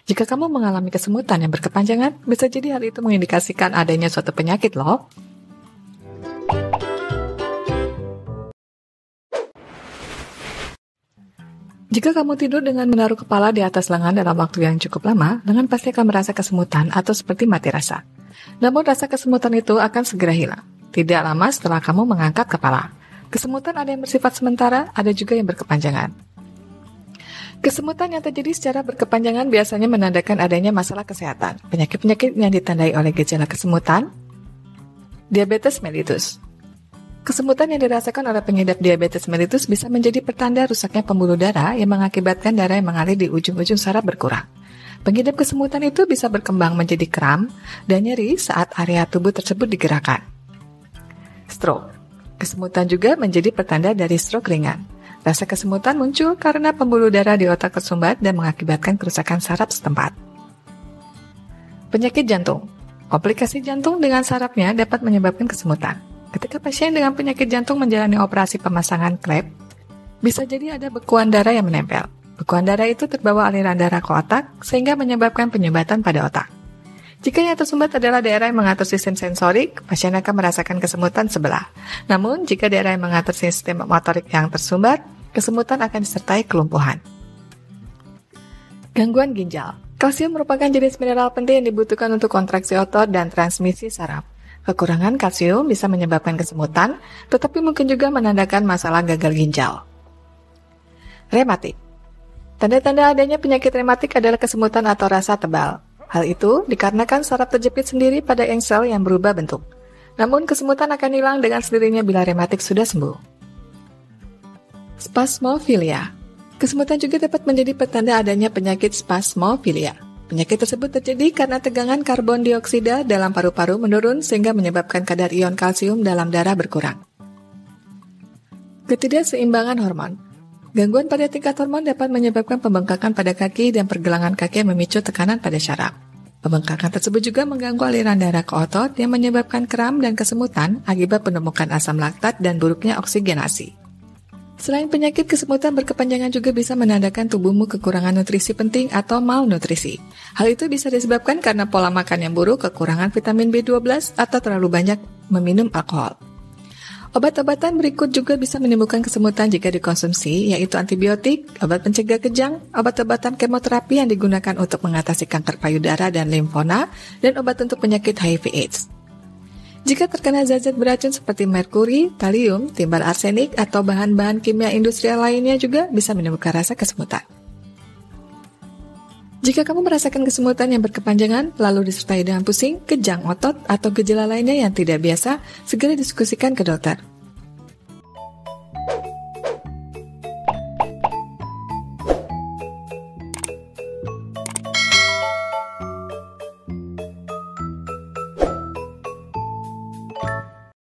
Jika kamu mengalami kesemutan yang berkepanjangan, bisa jadi hal itu mengindikasikan adanya suatu penyakit loh. Jika kamu tidur dengan menaruh kepala di atas lengan dalam waktu yang cukup lama, lengan pasti akan merasa kesemutan atau seperti mati rasa. Namun rasa kesemutan itu akan segera hilang. Tidak lama setelah kamu mengangkat kepala. Kesemutan ada yang bersifat sementara, ada juga yang berkepanjangan. Kesemutan yang terjadi secara berkepanjangan biasanya menandakan adanya masalah kesehatan. Penyakit-penyakit yang ditandai oleh gejala kesemutan, diabetes mellitus. Kesemutan yang dirasakan oleh pengidap diabetes mellitus bisa menjadi pertanda rusaknya pembuluh darah yang mengakibatkan darah yang mengalir di ujung-ujung saraf berkurang. Pengidap kesemutan itu bisa berkembang menjadi kram dan nyeri saat area tubuh tersebut digerakkan. Stroke. Kesemutan juga menjadi pertanda dari stroke ringan. Rasa kesemutan muncul karena pembuluh darah di otak tersumbat dan mengakibatkan kerusakan saraf setempat. Penyakit jantung. Komplikasi jantung dengan sarafnya dapat menyebabkan kesemutan. Ketika pasien dengan penyakit jantung menjalani operasi pemasangan klep, bisa jadi ada bekuan darah yang menempel. Bekuan darah itu terbawa aliran darah ke otak, sehingga menyebabkan penyumbatan pada otak. Jika yang tersumbat adalah daerah yang mengatur sistem sensorik, pasien akan merasakan kesemutan sebelah. Namun, jika daerah yang mengatur sistem motorik yang tersumbat, kesemutan akan disertai kelumpuhan. Gangguan ginjal. Kalsium merupakan jenis mineral penting yang dibutuhkan untuk kontraksi otot dan transmisi saraf. Kekurangan kalsium bisa menyebabkan kesemutan, tetapi mungkin juga menandakan masalah gagal ginjal. Rematik. Tanda-tanda adanya penyakit rematik adalah kesemutan atau rasa tebal. Hal itu dikarenakan saraf terjepit sendiri pada engsel yang berubah bentuk. Namun kesemutan akan hilang dengan sendirinya bila rematik sudah sembuh. Spasmofilia. Kesemutan juga dapat menjadi pertanda adanya penyakit spasmofilia. Penyakit tersebut terjadi karena tegangan karbon dioksida dalam paru-paru menurun sehingga menyebabkan kadar ion kalsium dalam darah berkurang. Ketidakseimbangan hormon. Gangguan pada tingkat hormon dapat menyebabkan pembengkakan pada kaki dan pergelangan kaki yang memicu tekanan pada syaraf. Pembengkakan tersebut juga mengganggu aliran darah ke otot yang menyebabkan kram dan kesemutan akibat penumpukan asam laktat dan buruknya oksigenasi. Selain penyakit, kesemutan berkepanjangan juga bisa menandakan tubuhmu kekurangan nutrisi penting atau malnutrisi. Hal itu bisa disebabkan karena pola makan yang buruk, kekurangan vitamin B12, atau terlalu banyak meminum alkohol. Obat-obatan berikut juga bisa menimbulkan kesemutan jika dikonsumsi, yaitu antibiotik, obat pencegah kejang, obat-obatan kemoterapi yang digunakan untuk mengatasi kanker payudara dan limfoma, dan obat untuk penyakit HIV/AIDS. Jika terkena zat-zat beracun seperti merkuri, talium, timbal arsenik, atau bahan-bahan kimia industrial lainnya juga bisa menimbulkan rasa kesemutan. Jika kamu merasakan kesemutan yang berkepanjangan, lalu disertai dengan pusing, kejang otot, atau gejala lainnya yang tidak biasa, segera diskusikan ke dokter.